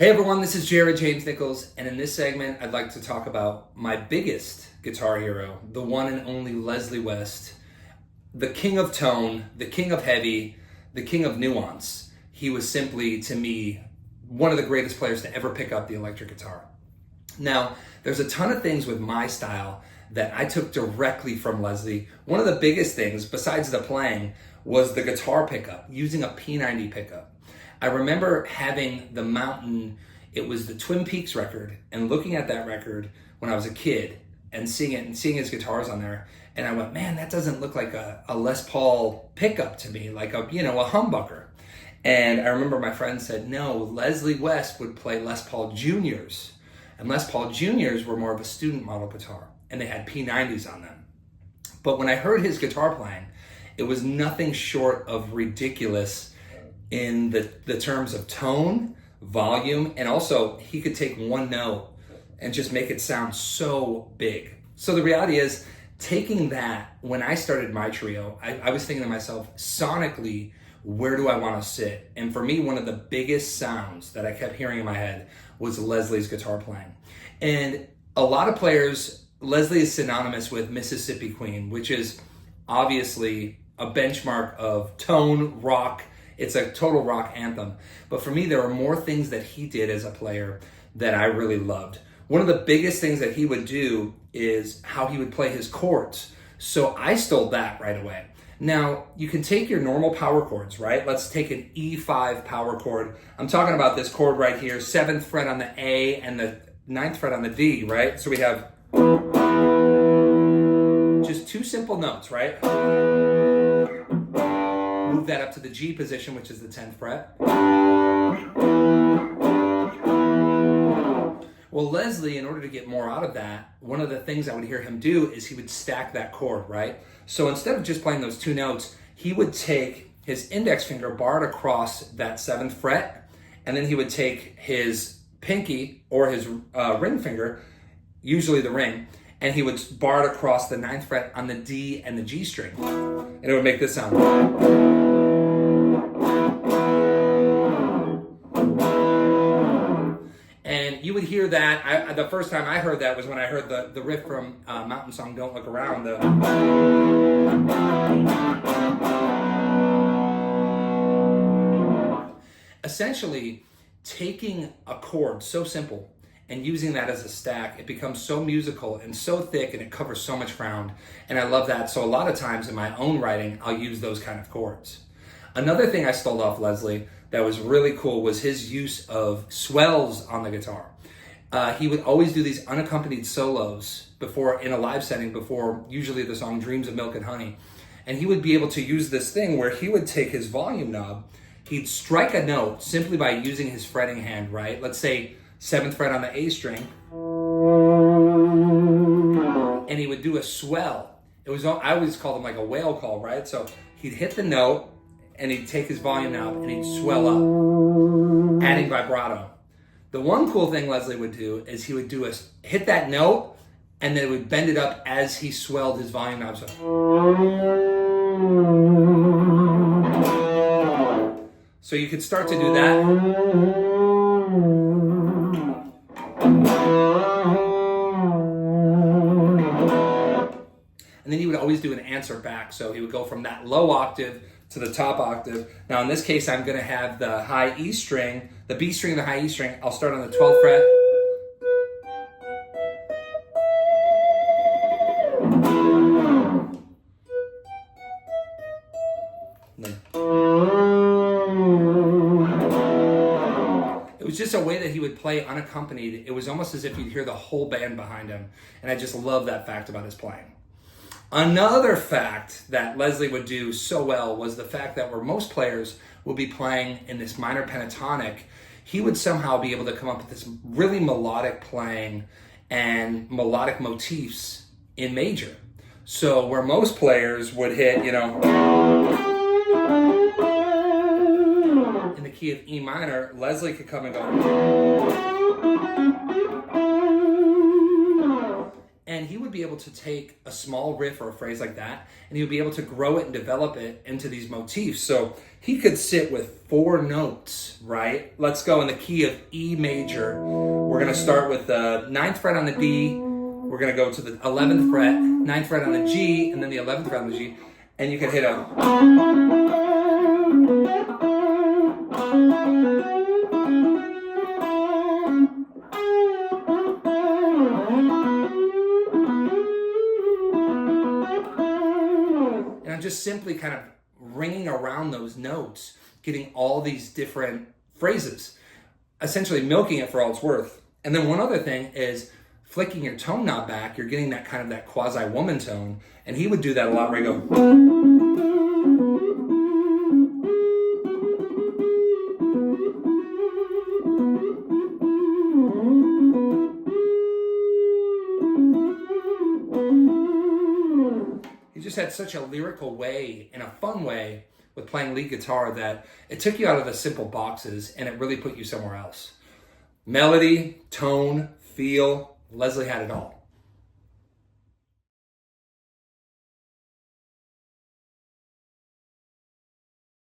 Hey everyone, this is Jared James Nichols, and in this segment, I'd like to talk about my biggest guitar hero, the one and only Leslie West, the king of tone, the king of heavy, the king of nuance. He was simply, to me, one of the greatest players to ever pick up the electric guitar. Now, there's a ton of things with my style that I took directly from Leslie. One of the biggest things, besides the playing, was the guitar pickup, using a P90 pickup. I remember having the Mountain, it was the Twin Peaks record, and looking at that record when I was a kid and seeing it and seeing his guitars on there, and I went, man, that doesn't look like a Les Paul pickup to me, like a humbucker. And I remember my friend said, no, Leslie West would play Les Paul Juniors, and Les Paul Juniors were more of a student model guitar, and they had P90s on them. But when I heard his guitar playing, it was nothing short of ridiculous in the terms of tone, volume, and also he could take one note and just make it sound so big. So the reality is, taking that, when I started my trio, I was thinking to myself, sonically, where do I want to sit? And for me, one of the biggest sounds that I kept hearing in my head was Leslie's guitar playing. And a lot of players, Leslie is synonymous with Mississippi Queen, which is obviously a benchmark of tone, rock. It's a total rock anthem. But for me, there are more things that he did as a player that I really loved. One of the biggest things that he would do is how he would play his chords. So I stole that right away. Now, you can take your normal power chords, right? Let's take an E5 power chord. I'm talking about this chord right here, 7th fret on the A and the 9th fret on the D, right? So we have just two simple notes, right? Move that up to the G position, which is the 10th fret. Well, Leslie, in order to get more out of that, one of the things I would hear him do is he would stack that chord, right? So instead of just playing those two notes, he would take his index finger, bar it across that 7th fret, and then he would take his pinky or his ring finger, usually the ring, and he would bar it across the 9th fret on the D and the G string. And it would make this sound. And you would hear that, the first time I heard that was when I heard the riff from Mountain song, Don't Look Around. Essentially, taking a chord so simple and using that as a stack, it becomes so musical and so thick and it covers so much ground. And I love that. So a lot of times in my own writing, I'll use those kind of chords. Another thing I stole off Leslie that was really cool was his use of swells on the guitar. He would always do these unaccompanied solos before in a live setting before usually the song Dreams of Milk and Honey. And he would be able to use this thing where he would take his volume knob, he'd strike a note simply by using his fretting hand, right? Let's say 7th fret on the A string, and he would do a swell. I always called him like a whale call, right? So he'd hit the note, and he'd take his volume knob, and he'd swell up, adding vibrato. The one cool thing Leslie would do is he would hit that note, and then it would bend it up as he swelled his volume knob. So you could start to do that. And then he would always do an answer back. So he would go from that low octave to the top octave. Now in this case, I'm going to have the high E string, the B string, the high E string. I'll start on the 12th fret. It was just a way that he would play unaccompanied. It was almost as if you'd hear the whole band behind him. And I just love that fact about his playing. Another fact that Leslie would do so well was the fact that where most players would be playing in this minor pentatonic, he would somehow be able to come up with this really melodic playing and melodic motifs in major. So where most players would hit, in the key of E minor, Leslie could come and go. And And he would be able to take a small riff or a phrase like that, and he would be able to grow it and develop it into these motifs. So he could sit with 4 notes, right? Let's go in the key of E major. We're going to start with the 9th fret on the D. We're going to go to the 11th fret, 9th fret on the G, and then the 11th fret on the G. And you can hit a... And I'm just simply kind of ringing around those notes, getting all these different phrases, essentially milking it for all it's worth. And then one other thing is flicking your tone knob back, you're getting that kind of that quasi-woman tone. And he would do that a lot where he go... He just had such a lyrical way and a fun way with playing lead guitar that it took you out of the simple boxes and it really put you somewhere else. Melody, tone, feel, Leslie had it all.